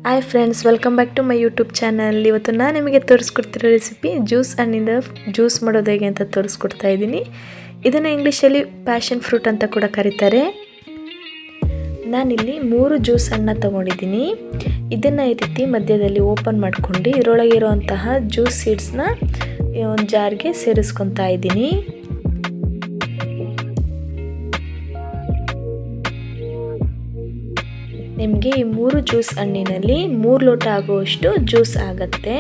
Hi friends, welcome back to my YouTube channel. ಇವತ್ತು ನಾನು ನಿಮಗೆ ತೋರಿಸ್ಕೊಡ್ತಿರೋ ರೆಸಿಪಿ ಜ್ಯೂಸ್ ಹಣ್ಣಿಂದ ಜ್ಯೂಸ್ ಮಾಡೋದು ಹೇಗೆ ಅಂತ ತೋರಿಸ್ಕೊಡ್ತಾ ಇದ್ದೀನಿ. ಇದನ್ನು ಇಂಗ್ಲೀಷಲ್ಲಿ ಪ್ಯಾಷನ್ ಫ್ರೂಟ್ ಅಂತ ಕೂಡ ಕರೀತಾರೆ. ನಾನಿಲ್ಲಿ 3 ಜ್ಯೂಸ್ ಹಣ್ಣು ತೊಗೊಂಡಿದ್ದೀನಿ. ಇದನ್ನು ಈ ರೀತಿ ಮಧ್ಯದಲ್ಲಿ ಓಪನ್ ಮಾಡ್ಕೊಂಡು ಇದರೊಳಗೆ ಇರುವಂತಹ ಜ್ಯೂಸ್ ಸೀಡ್ಸ್ನ ಒಂದು ಜಾರ್ಗೆ ಸೇರಿಸ್ಕೊತಾ ಇದ್ದೀನಿ. ನಿಮಗೆ ಈ 3 ಜ್ಯೂಸ್ ಹಣ್ಣಿನಲ್ಲಿ 3 ಲೋಟ ಆಗುವಷ್ಟು ಜ್ಯೂಸ್ ಆಗುತ್ತೆ.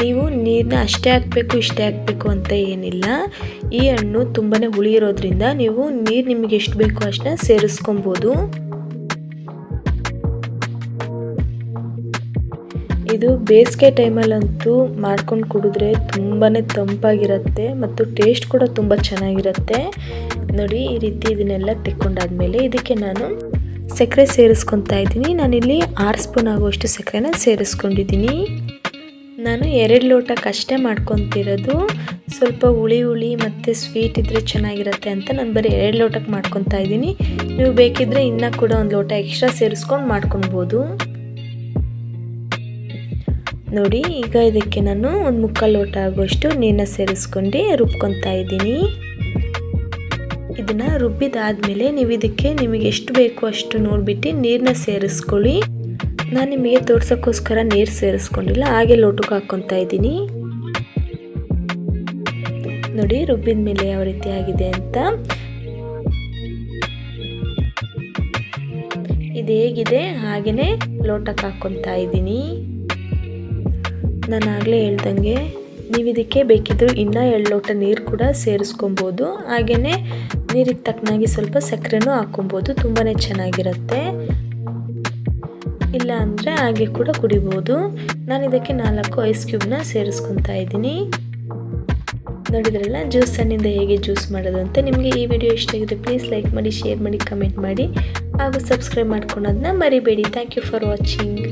ನೀವು ನೀರನ್ನ ಅಷ್ಟೇ ಹಾಕಬೇಕು ಇಷ್ಟೇ ಹಾಕಬೇಕು ಅಂತ ಏನಿಲ್ಲ. ಈ ಹಣ್ಣು ತುಂಬಾ ಹುಳಿ ಇರೋದ್ರಿಂದ ನೀವು ನೀರು ನಿಮಗೆ ಎಷ್ಟು ಬೇಕೋ ಅಷ್ಟನ್ನ ಸೇರಿಸ್ಕೊಬೋದು. ಇದು ಬೇಸಿಗೆ ಟೈಮಲ್ಲಂತೂ ಮಾಡ್ಕೊಂಡು ಕುಡಿದ್ರೆ ತುಂಬಾ ತಂಪಾಗಿರುತ್ತೆ ಮತ್ತು ಟೇಸ್ಟ್ ಕೂಡ ತುಂಬ ಚೆನ್ನಾಗಿರುತ್ತೆ. ನೋಡಿ, ಈ ರೀತಿ ಇದನ್ನೆಲ್ಲ ತೆಕ್ಕೊಂಡಾದ್ಮೇಲೆ ಇದಕ್ಕೆ ನಾನು ಸಕ್ಕರೆ ಸೇರಿಸ್ಕೊತಾ ಇದ್ದೀನಿ. ನಾನಿಲ್ಲಿ 6 ಸ್ಪೂನ್ ಆಗುವಷ್ಟು ಸಕ್ಕರೆನ ಸೇರಿಸ್ಕೊಂಡಿದ್ದೀನಿ. ನಾನು 2 ಲೋಟಕ್ಕಷ್ಟೇ ಮಾಡ್ಕೊತಿರೋದು. ಸ್ವಲ್ಪ ಹುಳಿ ಮತ್ತು ಸ್ವೀಟ್ ಇದ್ದರೆ ಚೆನ್ನಾಗಿರುತ್ತೆ ಅಂತ ನಾನು ಬರೀ 2 ಲೋಟಕ್ಕೆ ಮಾಡ್ಕೊತಾ ಇದ್ದೀನಿ. ನೀವು ಬೇಕಿದ್ದರೆ ಇನ್ನೂ ಕೂಡ 1 ಲೋಟ ಎಕ್ಸ್ಟ್ರಾ ಸೇರಿಸ್ಕೊಂಡು ಮಾಡ್ಕೊಬೋದು. ನೋಡಿ, ಈಗ ಇದಕ್ಕೆ ನಾನು 1/4 ಲೋಟ ಆಗುವಷ್ಟು ನೀರನ್ನ ಸೇರಿಸ್ಕೊಂಡು ರುಬ್ಕೊತಾ ಇದ್ದೀನಿ. ಇದನ್ನು ರುಬ್ಬಿದಾದ್ಮೇಲೆ ನೀವು ಇದಕ್ಕೆ ನಿಮಗೆ ಎಷ್ಟು ಬೇಕೋ ಅಷ್ಟು ನೋಡಿಬಿಟ್ಟು ನೀರನ್ನ ಸೇರಿಸ್ಕೊಳ್ಳಿ. ನಾನು ನಿಮಗೆ ತೋರ್ಸೋಕ್ಕೋಸ್ಕರ ನೀರು ಸೇರಿಸ್ಕೊಂಡಿಲ್ಲ, ಹಾಗೆ ಲೋಟಕ್ಕೆ ಹಾಕ್ಕೊತಾ ಇದ್ದೀನಿ. ನೋಡಿ, ರುಬ್ಬಿದ ಮೇಲೆ ಯಾವ ರೀತಿ ಆಗಿದೆ ಅಂತ. ಇದು ಹೇಗಿದೆ ಹಾಗೆಯೇ ಲೋಟಕ್ಕೆ ಹಾಕ್ಕೊತಾ ಇದ್ದೀನಿ. ನಾನು ಆಗಲೇ ಹೇಳ್ದಂಗೆ ನೀವು ಇದಕ್ಕೆ ಬೇಕಿದ್ದರೂ ಇನ್ನೂ 2 ಲೋಟ ನೀರು ಕೂಡ ಸೇರಿಸ್ಕೊಬೋದು. ಹಾಗೆಯೇ ನೀರಿಗೆ ತಕ್ಕನಾಗಿ ಸ್ವಲ್ಪ ಸಕ್ಕರೆನೂ ಹಾಕ್ಕೊಬೋದು. ತುಂಬಾ ಚೆನ್ನಾಗಿರುತ್ತೆ. ಇಲ್ಲ ಅಂದರೆ ಹಾಗೆ ಕೂಡ ಕುಡಿಬೋದು. ನಾನು ಇದಕ್ಕೆ 4 ಐಸ್ ಕ್ಯೂಬ್ನ ಸೇರಿಸ್ಕೊತಾ ಇದ್ದೀನಿ. ನೋಡಿದ್ರಲ್ಲ ಜ್ಯೂಸ್ ಹಣ್ಣಿಂದ ಹೇಗೆ ಜ್ಯೂಸ್ ಮಾಡೋದು ಅಂತ. ನಿಮಗೆ ಈ ವಿಡಿಯೋ ಇಷ್ಟ ಆಗಿದ್ರೆ ಪ್ಲೀಸ್ ಲೈಕ್ ಮಾಡಿ, ಶೇರ್ ಮಾಡಿ, ಕಮೆಂಟ್ ಮಾಡಿ ಹಾಗೂ ಸಬ್ಸ್ಕ್ರೈಬ್ ಮಾಡ್ಕೊಳೋದನ್ನ ಮರಿಬೇಡಿ. Thank you for watching.